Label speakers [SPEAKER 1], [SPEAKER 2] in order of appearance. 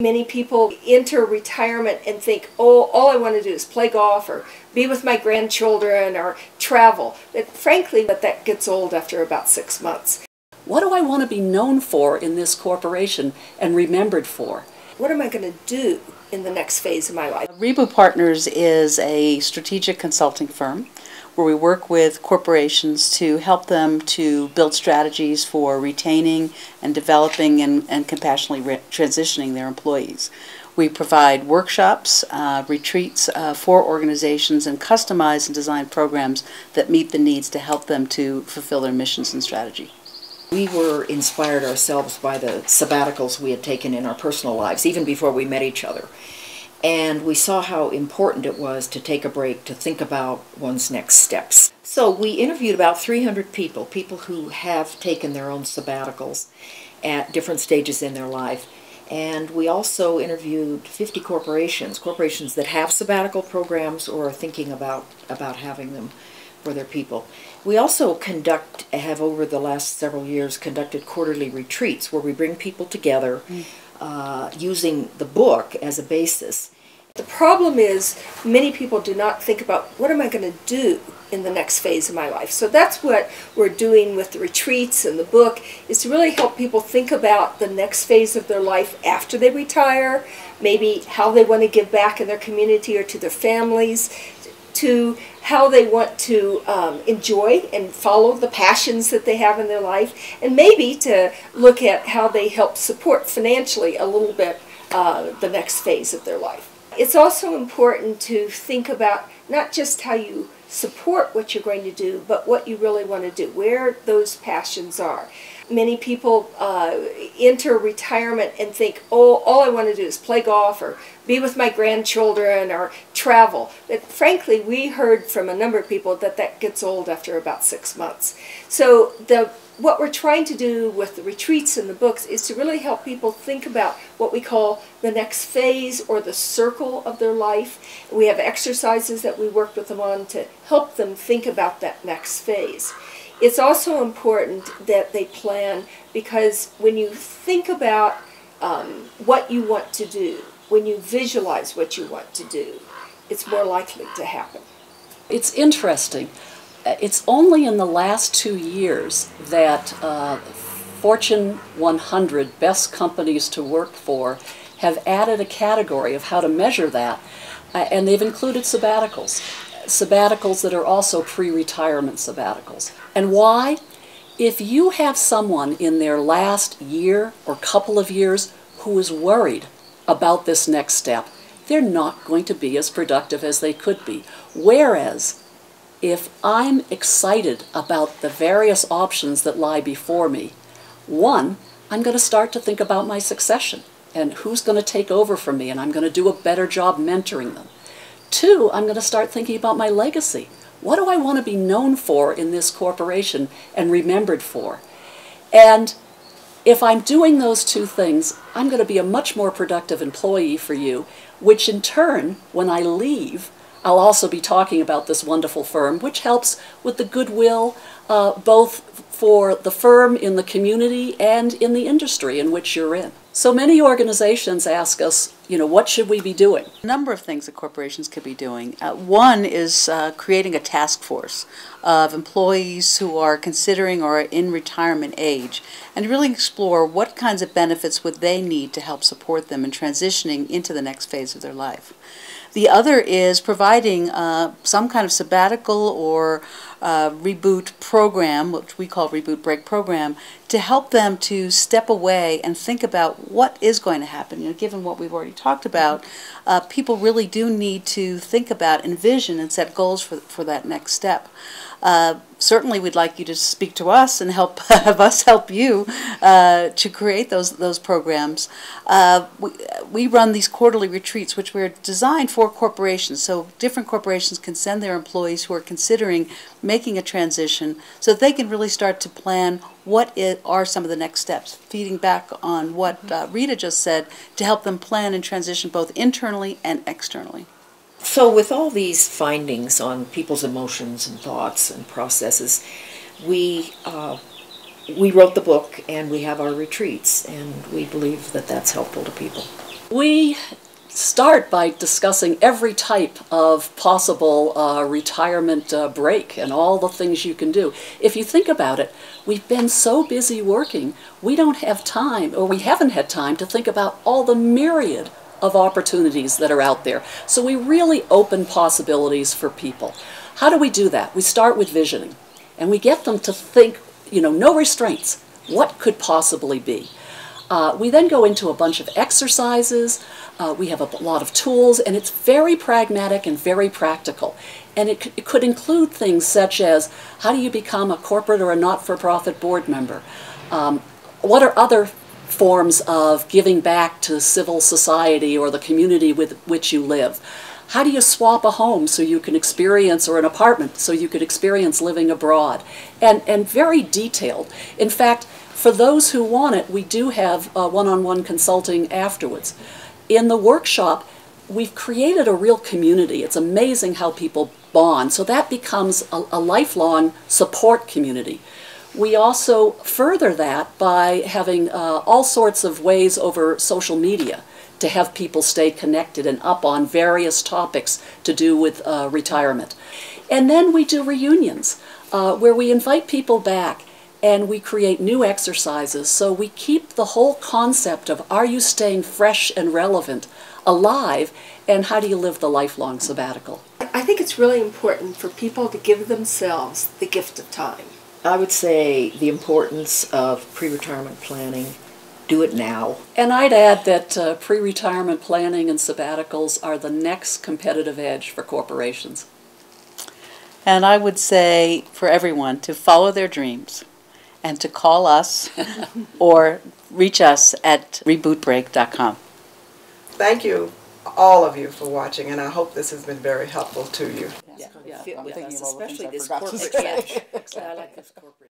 [SPEAKER 1] Many people enter retirement and think, oh, all I want to do is play golf or be with my grandchildren or travel. But frankly, that gets old after about 6 months.
[SPEAKER 2] What do I want to be known for in this corporation and remembered for?
[SPEAKER 1] What am I going to do in the next phase of my life?
[SPEAKER 3] Reboot Partners is a strategic consulting firm where we work with corporations to help them to build strategies for retaining and developing and compassionately transitioning their employees. We provide workshops, retreats for organizations, and customize and design programs that meet the needs to help them to fulfill their missions and strategy.
[SPEAKER 4] We were inspired ourselves by the sabbaticals we had taken in our personal lives, even before we met each other. And we saw how important it was to take a break to think about one's next steps. So we interviewed about 300 people who have taken their own sabbaticals at different stages in their life. And we also interviewed 50 corporations that have sabbatical programs or are thinking about having them for their people. We also have over the last several years conducted quarterly retreats where we bring people together using the book as a basis.
[SPEAKER 1] The problem is many people do not think about what am I going to do in the next phase of my life. So that's what we're doing with the retreats and the book, is to really help people think about the next phase of their life after they retire, maybe how they want to give back in their community or to their families, to how they want to enjoy and follow the passions that they have in their life, and maybe to look at how they help support financially a little bit the next phase of their life. It's also important to think about not just how you support what you're going to do, but what you really want to do, where those passions are. Many people enter retirement and think, oh, all I want to do is play golf or be with my grandchildren or travel. But frankly, we heard from a number of people that gets old after about 6 months. So what we're trying to do with the retreats and the books is to really help people think about what we call the next phase or the circle of their life. We have exercises that we work with them on to help them think about that next phase. It's also important that they plan, because when you think about what you want to do, when you visualize what you want to do, it's more likely to happen.
[SPEAKER 2] It's interesting. It's only in the last 2 years that Fortune 100 best companies to work for have added a category of how to measure that, and they've included sabbaticals. Sabbaticals that are also pre-retirement sabbaticals. And why? If you have someone in their last year or couple of years who is worried about this next step, they're not going to be as productive as they could be. Whereas, if I'm excited about the various options that lie before me, one, I'm going to start to think about my succession and who's going to take over from me, and I'm going to do a better job mentoring them. Two, I'm going to start thinking about my legacy. What do I want to be known for in this corporation and remembered for? And if I'm doing those two things, I'm going to be a much more productive employee for you, which in turn, when I leave, I'll also be talking about this wonderful firm, which helps with the goodwill both for the firm in the community and in the industry in which you're in. So many organizations ask us, what should we be doing?
[SPEAKER 3] A number of things that corporations could be doing. One is creating a task force of employees who are considering or are in retirement age, and really explore what kinds of benefits would they need to help support them in transitioning into the next phase of their life. The other is providing some kind of sabbatical or reboot program, which we call Reboot Break Program, to help them to step away and think about what is going to happen. Given what we've already talked about, people really do need to think about, envision, and set goals for that next step. Certainly we'd like you to speak to us and have us help you to create those programs. We run these quarterly retreats, which were designed for corporations, so different corporations can send their employees who are considering making a transition so that they can really start to plan what are some of the next steps, feeding back on what Rita just said, to help them plan and transition both internally and externally.
[SPEAKER 4] So with all these findings on people's emotions and thoughts and processes, we wrote the book and we have our retreats, and we believe that that's helpful to people.
[SPEAKER 2] We start by discussing every type of possible retirement break and all the things you can do. If you think about it, we've been so busy working, we don't have time, or we haven't had time to think about all the myriad of opportunities that are out there. So we really open possibilities for people. How do we do that? We start with visioning, and we get them to think, no restraints. What could possibly be? We then go into a bunch of exercises. We have a lot of tools, and it's very pragmatic and very practical. And it could include things such as, how do you become a corporate or a not-for-profit board member? What are other forms of giving back to civil society or the community with which you live? How do you swap a home so you can experience, or an apartment, so you could experience living abroad? And very detailed. In fact, for those who want it, we do have one-on-one consulting afterwards. In the workshop, we've created a real community. It's amazing how people bond. So that becomes a lifelong support community. We also further that by having all sorts of ways over social media to have people stay connected and up on various topics to do with retirement. And then we do reunions where we invite people back and we create new exercises, so we keep the whole concept of, are you staying fresh and relevant, alive, and how do you live the lifelong sabbatical?
[SPEAKER 1] I think it's really important for people to give themselves the gift of time.
[SPEAKER 4] I would say the importance of pre-retirement planning. Do it now.
[SPEAKER 2] And I'd add that pre-retirement planning and sabbaticals are the next competitive edge for corporations.
[SPEAKER 3] And I would say for everyone to follow their dreams and to call us or reach us at rebootbreak.com.
[SPEAKER 5] Thank you, all of you, for watching, and I hope this has been very helpful to you.
[SPEAKER 2] Yeah,
[SPEAKER 1] Fit with
[SPEAKER 3] thinking
[SPEAKER 1] us,
[SPEAKER 3] of all the things
[SPEAKER 1] especially
[SPEAKER 3] I
[SPEAKER 1] this
[SPEAKER 3] forgot to
[SPEAKER 1] corporate
[SPEAKER 3] say.
[SPEAKER 1] edge. I like this corporate